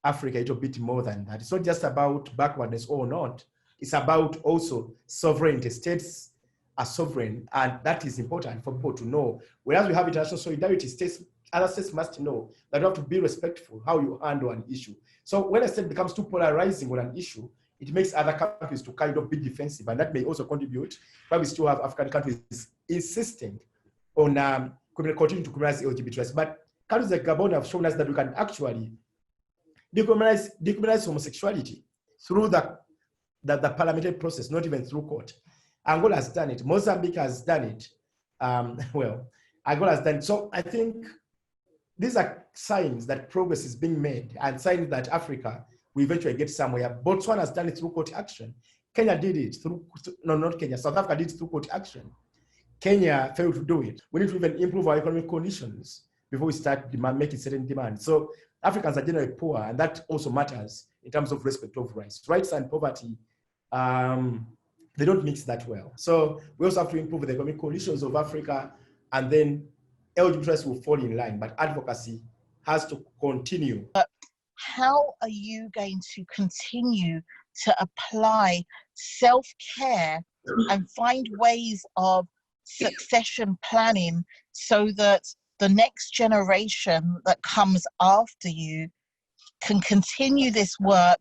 Speaker 2: Africa a little bit more than that. It's not just about backwardness or not. It's about also sovereignty. States are sovereign, and that is important for people to know. Whereas we have international solidarity, other states must know that you have to be respectful how you handle an issue. So when a state becomes too polarizing on an issue, it makes other countries to kind of be defensive, and that may also contribute. But we still have African countries insisting on continuing to criminalize LGBT rights. But countries like Gabon have shown us that we can actually decriminalize homosexuality through the parliamentary process, not even through court. Angola has done it. Mozambique has done it. Well, Angola has done it. So I think these are signs that progress is being made and signs that Africa will eventually get somewhere. Botswana has done it through court action. Kenya did it through, no, not Kenya, South Africa did it through court action. Kenya failed to do it. We need to even improve our economic conditions before we start making certain demands. So Africans are generally poor, and that also matters in terms of respect of rights. Rights and poverty, they don't mix that well. So we also have to improve the economic conditions of Africa, and then LGBT rights will fall in line, but advocacy has to continue.
Speaker 1: How are you going to continue to apply self-care and find ways of succession planning so that the next generation that comes after you can continue this work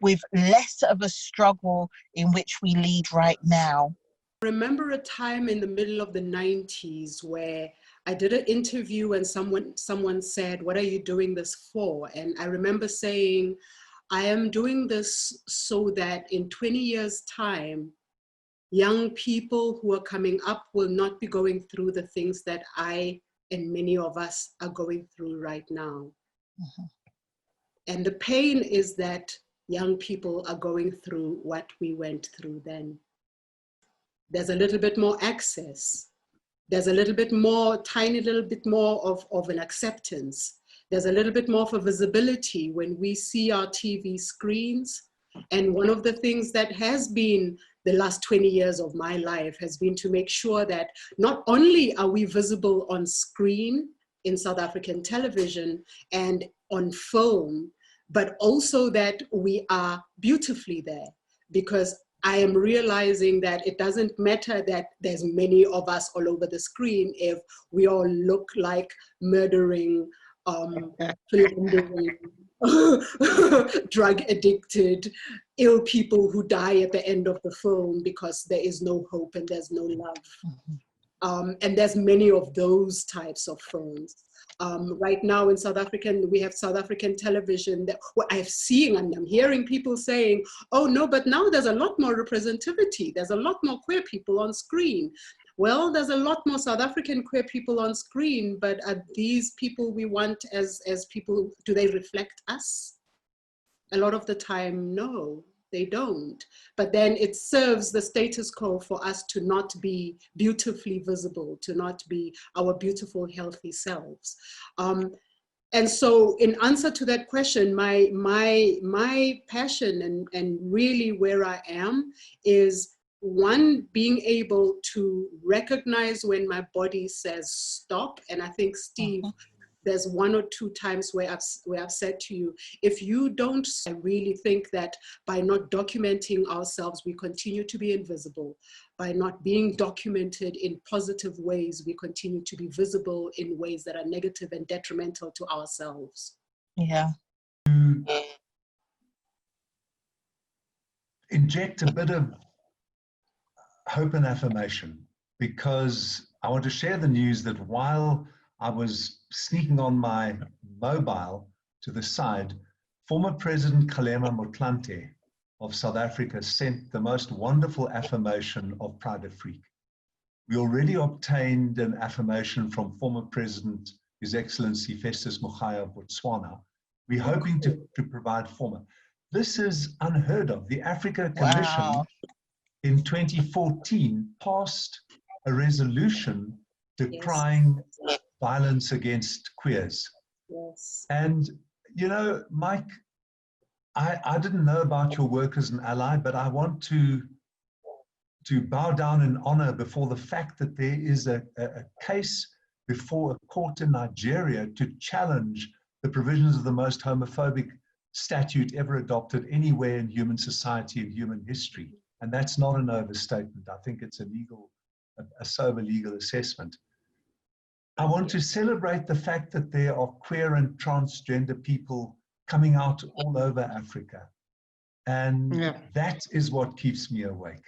Speaker 1: with less of a struggle in which we lead right now?
Speaker 5: I remember a time in the middle of the 90s where I did an interview and someone said, "What are you doing this for?" And I remember saying, I am doing this so that in 20 years' time, young people who are coming up will not be going through the things that I and many of us are going through right now. Mm-hmm. And the pain is that young people are going through what we went through then. There's a little bit more access. There's a little bit more, tiny little bit more of an acceptance. There's a little bit more of a visibility when we see our TV screens. And one of the things that has been the last 20 years of my life has been to make sure that not only are we visible on screen in South African television and on film, but also that we are beautifully there. Because I am realizing that it doesn't matter that there's many of us all over the screen if we all look like murdering, philandering, drug addicted, ill people who die at the end of the film because there is no hope and there's no love. Mm-hmm. And there's many of those types of films. Right now in South African, we have South African television that what I've seen, and I'm hearing people saying, "Oh no, but now there's a lot more representativity. There's a lot more queer people on screen." Well, there's a lot more South African queer people on screen, but are these people we want as people, do they reflect us? A lot of the time, no, they don't. But then it serves the status quo for us to not be beautifully visible, to not be our beautiful, healthy selves. And And so in answer to that question, my passion and really where I am is, one, being able to recognize when my body says stop. And I think, Steve, there's one or two times where I've said to you, if you don't, I really think that by not documenting ourselves, we continue to be invisible. By not being documented in positive ways, we continue to be visible in ways that are negative and detrimental to ourselves.
Speaker 1: Yeah.
Speaker 6: Inject a bit of hope and affirmation, because I want to share the news that while I was sneaking on my mobile to the side, former President Kgalema Motlanthe of South Africa sent the most wonderful affirmation of Pride Afrique. We already obtained an affirmation from former President, His Excellency Festus Mogae of Botswana. We're hoping to provide former. This is unheard of. The Africa Commission in 2014 passed a resolution decrying violence against queers.
Speaker 5: Yes.
Speaker 6: And, you know, Mike, I didn't know about your work as an ally, but I want to bow down in honor before the fact that there is a case before a court in Nigeria to challenge the provisions of the most homophobic statute ever adopted anywhere in human society and human history. And that's not an overstatement. I think it's a sober legal assessment. I want to celebrate the fact that there are queer and transgender people coming out all over Africa. And that is what keeps me awake.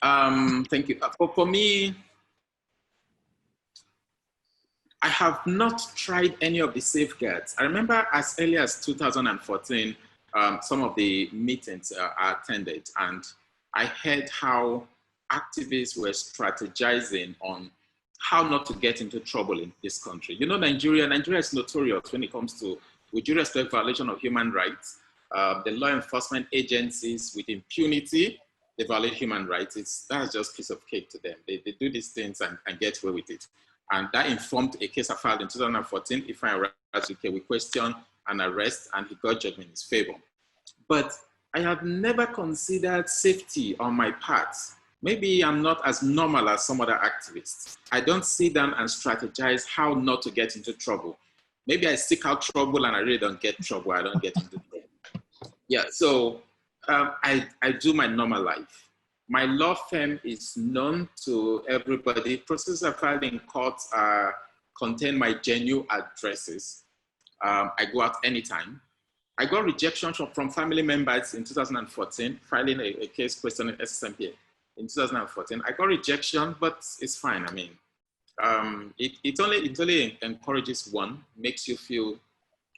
Speaker 4: Thank you. For me, I have not tried any of the safeguards. I remember as early as 2014, some of the meetings I attended, and I heard how activists were strategizing on how not to get into trouble in this country. You know, Nigeria is notorious when it comes to, with due respect, violation of human rights. The law enforcement agencies with impunity, they violate human rights. That's just a piece of cake to them. They do these things and get away with it. And that informed a case I filed in 2014. Ifeanyi Jjuuko, we questioned an arrest, and he got judgment in his favor. But I have never considered safety on my part. Maybe I'm not as normal as some other activists. I don't sit down and strategize how not to get into trouble. Maybe I seek out trouble and I really don't get trouble. I don't get into trouble. Yeah, so I do my normal life. My law firm is known to everybody. Processes I filed in court contain my genuine addresses. I go out anytime. I got rejection from family members in 2014, filing a case questioning SSMPA in 2014. I got rejection, but it's fine. I mean, it only encourages one, makes you feel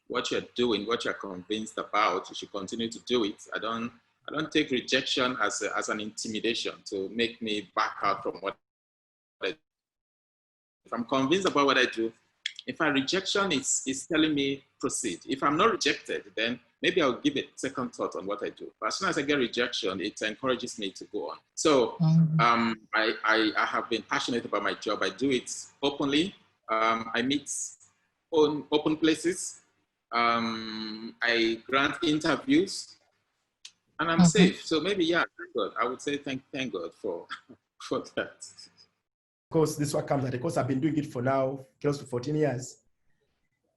Speaker 4: what you're doing, what you're convinced about, you should continue to do it. I don't take rejection as an intimidation to make me back out from what I do. If I'm convinced about what I do, if a rejection is telling me proceed. If I'm not rejected, then maybe I'll give it second thought on what I do. But as soon as I get rejection, it encourages me to go on. So I have been passionate about my job. I do it openly. I meet on open places. I grant interviews, and I'm safe. So maybe, yeah, thank God. I would say thank God for that.
Speaker 2: Of course, this work comes at a cost. I've been doing it for now close to 14 years.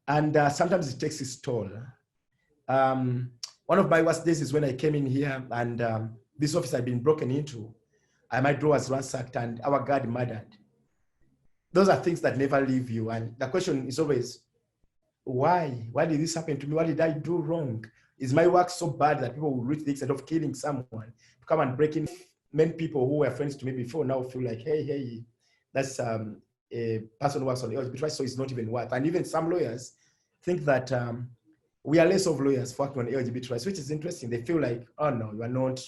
Speaker 2: And sometimes it takes its toll. One of my worst days is when I came in here and this office had been broken into. My drawer was ransacked and our guard murdered. Those are things that never leave you. And the question is always, why? Why did this happen to me? What did I do wrong? Is my work so bad that people will reach the extent of killing someone to come and break in? Many people who were friends to me before now feel like, hey, that's a person who works on LGBT rights, so it's not even worth. And even some lawyers think that we are less of lawyers working on LGBT rights, which is interesting. They feel like, oh no, you are not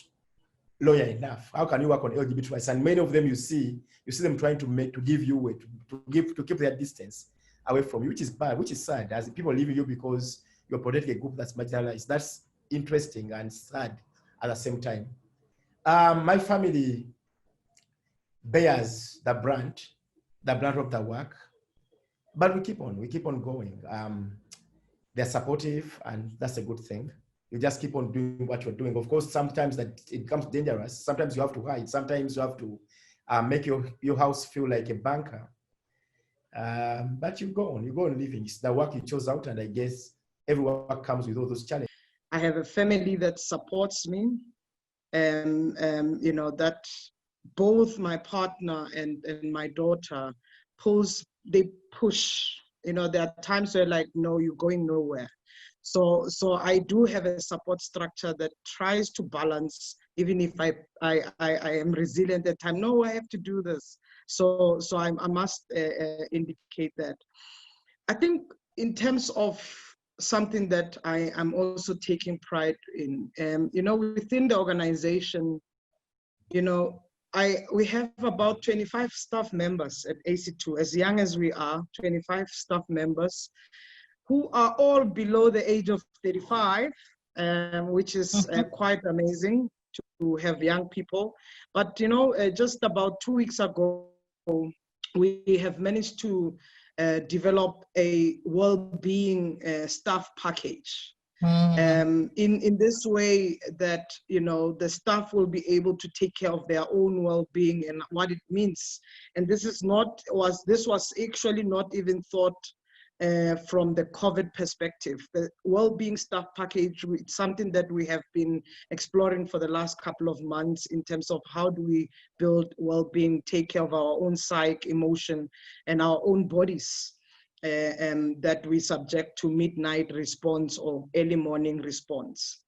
Speaker 2: lawyer enough. How can you work on LGBT rights? And many of them you see them trying to give you way, to keep their distance away from you, which is bad, which is sad, as people leaving you because you're protecting a group that's marginalized. That's interesting and sad at the same time. My family bears the brunt of the work, but we keep on going. they're supportive, and that's a good thing. You just keep on doing what you're doing. Of course, sometimes that it becomes dangerous. Sometimes you have to hide. Sometimes you have to make your house feel like a bunker. But you go on living. It's the work you chose out, and I guess every work comes with all those challenges.
Speaker 7: I have a family that supports me, and that both my partner and my daughter push. There are times where like, no, you're going nowhere. So I do have a support structure that tries to balance, even if I am resilient at time. No, I have to do this. So I must indicate that. I think in terms of something that I am also taking pride in, within the organization, we have about 25 staff members at AC2, as young as we are, 25 staff members, who are all below the age of 35, which is quite amazing to have young people. But, just about 2 weeks ago, we have managed to develop a well-being staff package. In this way that, the staff will be able to take care of their own well-being and what it means. And this was actually not even thought from the COVID perspective. The well-being staff package, it's something that we have been exploring for the last couple of months in terms of how do we build well-being, take care of our own psyche, emotion, and our own bodies, and that we subject to midnight response or early morning response.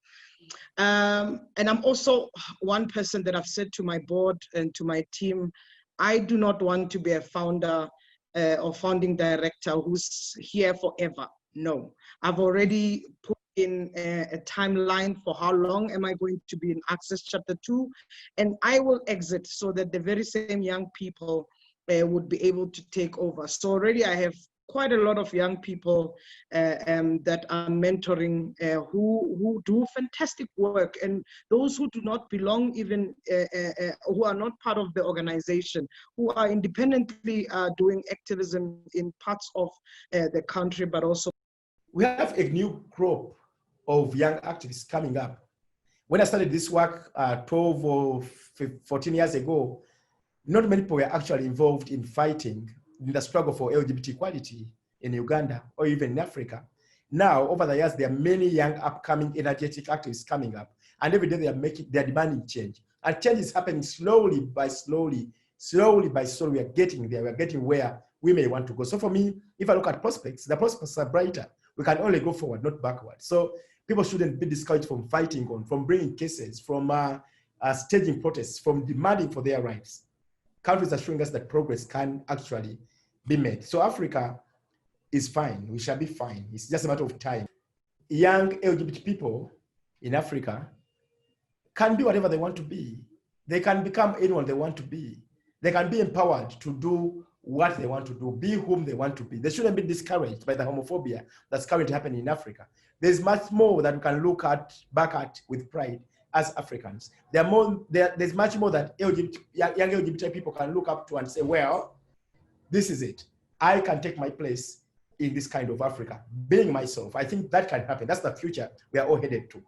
Speaker 7: And I'm also one person that I've said to my board and to my team, I do not want to be a founder or founding director who's here forever. No, I've already put in a timeline for how long am I going to be in Access Chapter 2, and I will exit so that the very same young people would be able to take over. So already I have quite a lot of young people that are mentoring who do fantastic work, and those who do not belong even, who are not part of the organization, who are independently doing activism in parts of the country, but also.
Speaker 2: We have a new crop of young activists coming up. When I started this work 12 or 14 years ago, not many people were actually involved in fighting in the struggle for LGBT equality in Uganda or even in Africa. Now, over the years, there are many young, upcoming, energetic activists coming up, and every day they're demanding change. And change is happening slowly by slowly. We are getting there. We are getting where we may want to go. So for me, if I look at prospects, the prospects are brighter. We can only go forward, not backward. So people shouldn't be discouraged from fighting on, from bringing cases, from staging protests, from demanding for their rights. Countries are showing us that progress can actually be made. So Africa is fine. We shall be fine. It's just a matter of time. Young LGBT people in Africa can be whatever they want to be. They can become anyone they want to be. They can be empowered to do what they want to do, be whom they want to be. They shouldn't be discouraged by the homophobia that's currently happening in Africa. There's much more that we can look back at with pride as Africans. There's much more that young LGBT people can look up to and say, well, this is it. I can take my place in this kind of Africa, being myself. I think that can happen. That's the future we are all headed to.